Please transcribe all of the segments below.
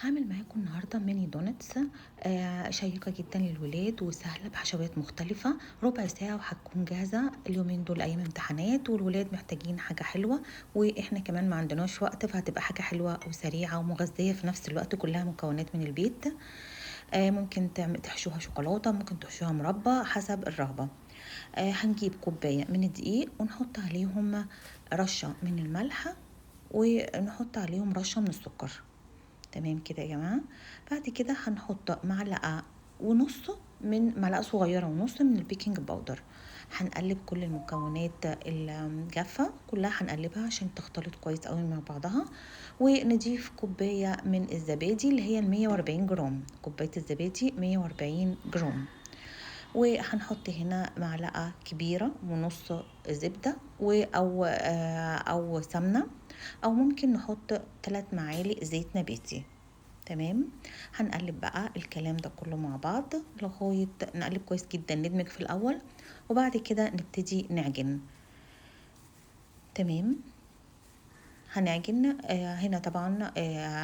هعمل معاكم النهارده ميني دونتس. شيقة جدا للولاد وسهلة بحشوات مختلفة، ربع ساعة وهتكون جاهزة. اليومين دول أيام امتحانات والولاد محتاجين حاجة حلوة، وإحنا كمان ما عندناش وقت، فهتبقى حاجة حلوة وسريعة ومغذية في نفس الوقت، كلها مكونات من البيت. ممكن تحشوها شوكولاتة، ممكن تحشوها مربى حسب الرغبة. هنجيب كوباية من الدقيق ونحط عليهم رشة من الملح، ونحط عليهم رشة من السكر. تمام كده يا جماعة. بعد كده هنحط معلقة ونص، من معلقة صغيرة ونص من البيكنج باودر. هنقلب كل المكونات الجافة كلها، هنقلبها عشان تختلط كويس قوي مع بعضها. ونضيف كوباية من الزبادي اللي هي 140 جرام، كوباية الزبادي 140 جرام. وهنحط هنا معلقة كبيرة ونص زبدة أو سمنة، أو ممكن نحط 3 معالق زيت نباتي. تمام. هنقلب بقى الكلام ده كله مع بعض لغاية نقلب كويس جدا، ندمج في الأول وبعد كده نبتدي نعجن. تمام. هنعجن هنا طبعا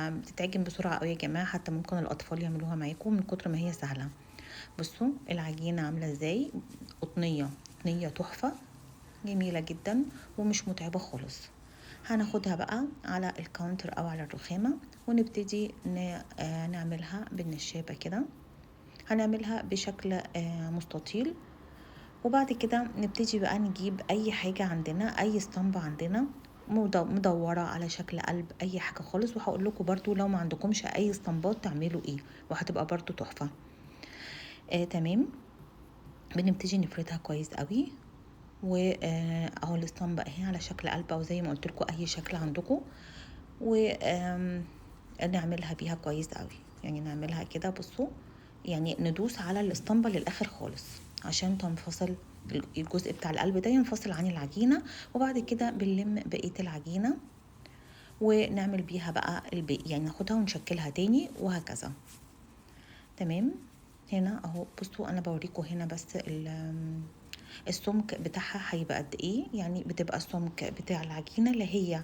بتتعجن بسرعة قوي يا جماعة، حتى ممكن الأطفال يعملوها معاكم من كتر ما هي سهلة. بصوا العجينة عاملة ازاي، قطنية قطنية تحفة، جميلة جدا ومش متعبة خالص. هناخدها بقى على الكاونتر او على الرخامة ونبتدي نعملها بالنشابة كده. هنعملها بشكل مستطيل، وبعد كده نبتدي بقى نجيب اي حاجة عندنا، اي اسطمبة عندنا مدورة على شكل قلب، اي حاجة خالص. وهقول لكم برضو لو ما عندكمش اي اسطمبات تعملوا ايه، وهتبقى برضو تحفة. تمام. بنبتدي نفردها كويس قوي، واهو الاسطمبة اهي على شكل قلب، او زي ما قلت لكم اي شكل عندكم. ونعملها بيها كويس قوي، يعني نعملها كده. بصوا يعني ندوس على الاسطمبة للاخر خالص عشان تنفصل الجزء بتاع القلب ده، ينفصل عن العجينة. وبعد كده بنلم بقية العجينة ونعمل بيها بقى الباقي، يعني ناخدها ونشكلها تاني وهكذا. تمام. هنا اهو بصوا انا بوريكم هنا بس السمك بتاعها هيبقى قد ايه. يعني بتبقى السمك بتاع العجينه لا هي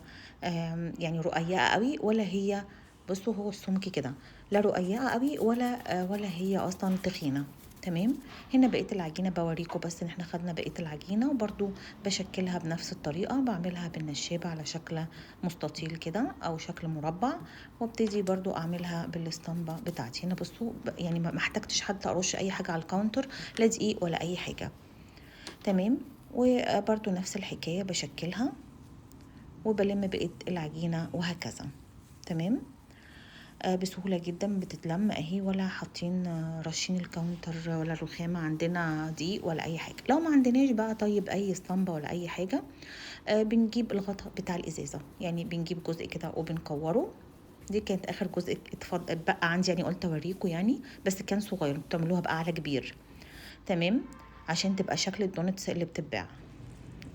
يعني رقيقه قوي، ولا هي، بصوا هو السمك كده لا رقيقه قوي ولا هي اصلا تخينه. تمام. هنا بقيه العجينه بوريكم بس ان احنا خدنا بقيه العجينه، وبرده بشكلها بنفس الطريقه، بعملها بالنشابه على شكل مستطيل كده او شكل مربع، وابتدي برضو اعملها بالاسطمبه بتاعتي. هنا بصوا يعني ما احتاجتش حتى ارش اي حاجه على الكاونتر، لا دقيق ولا اي حاجه. تمام. وبرضو نفس الحكاية بشكلها وبلم بقية العجينة وهكذا. تمام. بسهولة جدا بتتلم اهي، ولا حاطين رشين الكاونتر ولا الرخامة عندنا دقيق ولا اي حاجة. لو ما عندناش بقى طيب اي اسطمبة ولا اي حاجة، بنجيب الغطاء بتاع الازازة، يعني بنجيب جزء كده وبنكوره. دي كانت اخر جزء بقى عندي، يعني قلت اوريكم يعني، بس كان صغير، بتعملوها بقى على كبير. تمام. عشان تبقى شكل الدونتس اللي بتتباع،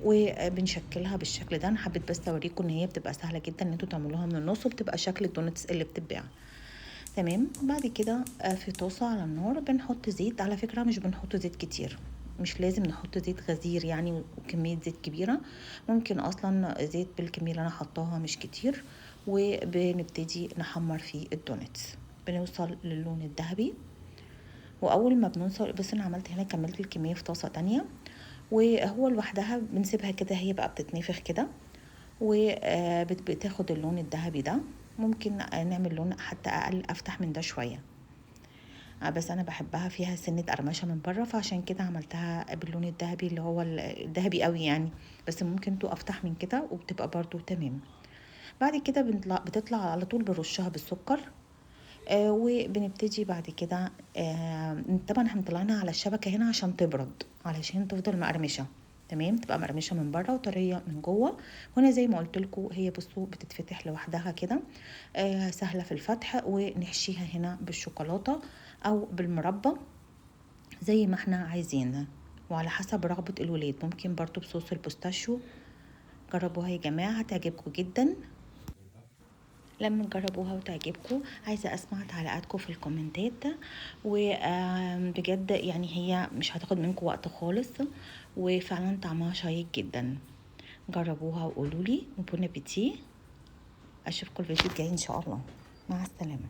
وبنشكلها بالشكل ده. انا حبيت بس اوريكم ان هي بتبقى سهله جدا ان انتوا تعملوها من النص، وبتبقى شكل الدونتس اللي بتتباع. تمام. بعد كده في طاسه على النار بنحط زيت. على فكره مش بنحط زيت كتير، مش لازم نحط زيت غزير يعني وكميه زيت كبيره، ممكن اصلا زيت بالكميه اللي انا حطاها مش كتير. وبنبتدي نحمر في الدونتس، بنوصل للون الذهبي. واول ما بنوصل، بس انا عملت هنا كملت الكميه في طاسه تانية، وهو لوحدها بنسيبها كده، هي بقى بتتنفخ كده وبتاخد اللون الذهبي ده. ممكن نعمل لون حتى اقل، افتح من ده شويه، بس انا بحبها فيها سنه قرمشه من بره، فعشان كده عملتها باللون الذهبي اللي هو الذهبي قوي يعني. بس ممكن تو افتح من كده وبتبقى برضو تمام. بعد كده بتطلع على طول برشها بالسكر. وبنبتدي بعد كده طبعا هنطلعها على الشبكة هنا عشان تبرد، علشان تفضل مقرمشة. تمام. تبقى مقرمشة من بره وطرية من جوه. هنا زي ما قلت لكم هي بصوا بتتفتح لوحدها كده، سهلة في الفتح. ونحشيها هنا بالشوكولاتة او بالمربى زي ما احنا عايزين، وعلى حسب رغبة الولاد. ممكن برضو بصوص البوستاشيو. جربوها يا جماعة هتعجبكم جدا. لما تجربوها وتعجبكم عايزة اسمع تعليقاتكم في الكومنتات. وبجد يعني هي مش هتاخد منكم وقت خالص، وفعلا طعمها شيق جدا. جربوها وقولوا لي. وبون ابيتي. اشوفكم الفيديو الجاي ان شاء الله. مع السلامة.